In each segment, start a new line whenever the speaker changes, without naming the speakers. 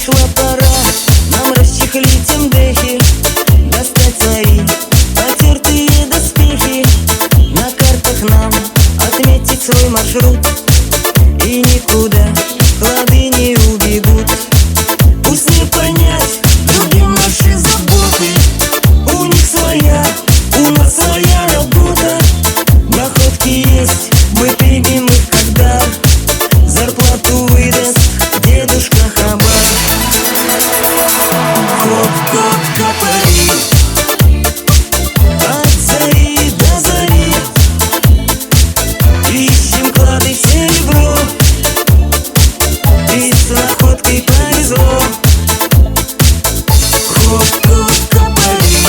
Пришла пора нам расчехлить мдехи, достать свои потертые доспехи, на картах нам отметить свой маршрут, и никуда клады не убегут. Пусть не понять другим наши заботы, у них своя, у нас своя работа. Находки есть, мы примем их как дар, зарплату выдаст дедушка Хабар. Хоп-хоп, копари, от зари до зари, ищем клады в серебро, и с находкой повезло. Хоп-хоп, копари,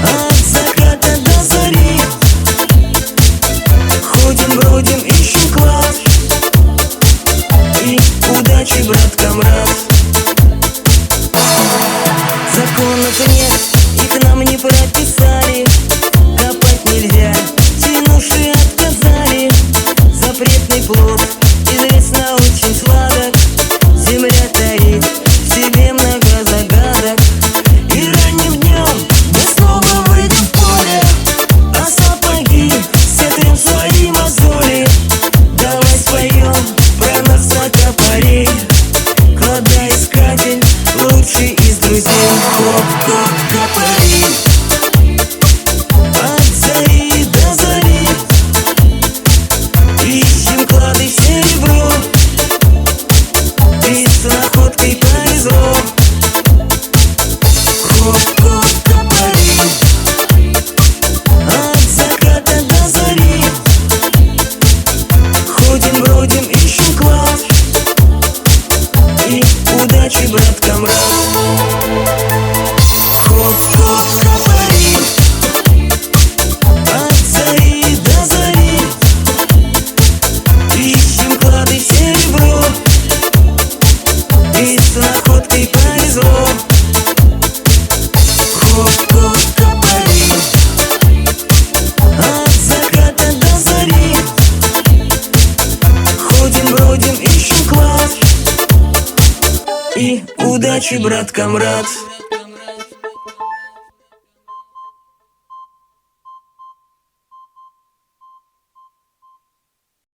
от заката до зари, ходим, бродим, ищем клад, и удачи, брат, камрад. Законов нет, их нам не прописали, копать нельзя, тянуши отказали. Запретный плод известно очень сладок, земля таит в себе много загадок. И ранним днем мы снова выйдем в поле, а сапоги сотрем свои мозоли. Давай споем про нас на копаре, кладоискатель лучший из друзей. Хоп-хоп, копари, от зари до зари, ищем клады в серебро, и с находкой повезло. Хоп-хоп, копари, от заката до зари, ходим, бродим, ищем клад, и удачи, брат, камрад. Хоп-хоп, копари, от зари до зари, ищем клады в серебро, и с находкой повезло. Хоп-хоп, копари, от заката до зари, ходим, бродим, ищем клад, и удачи, брат, камрад.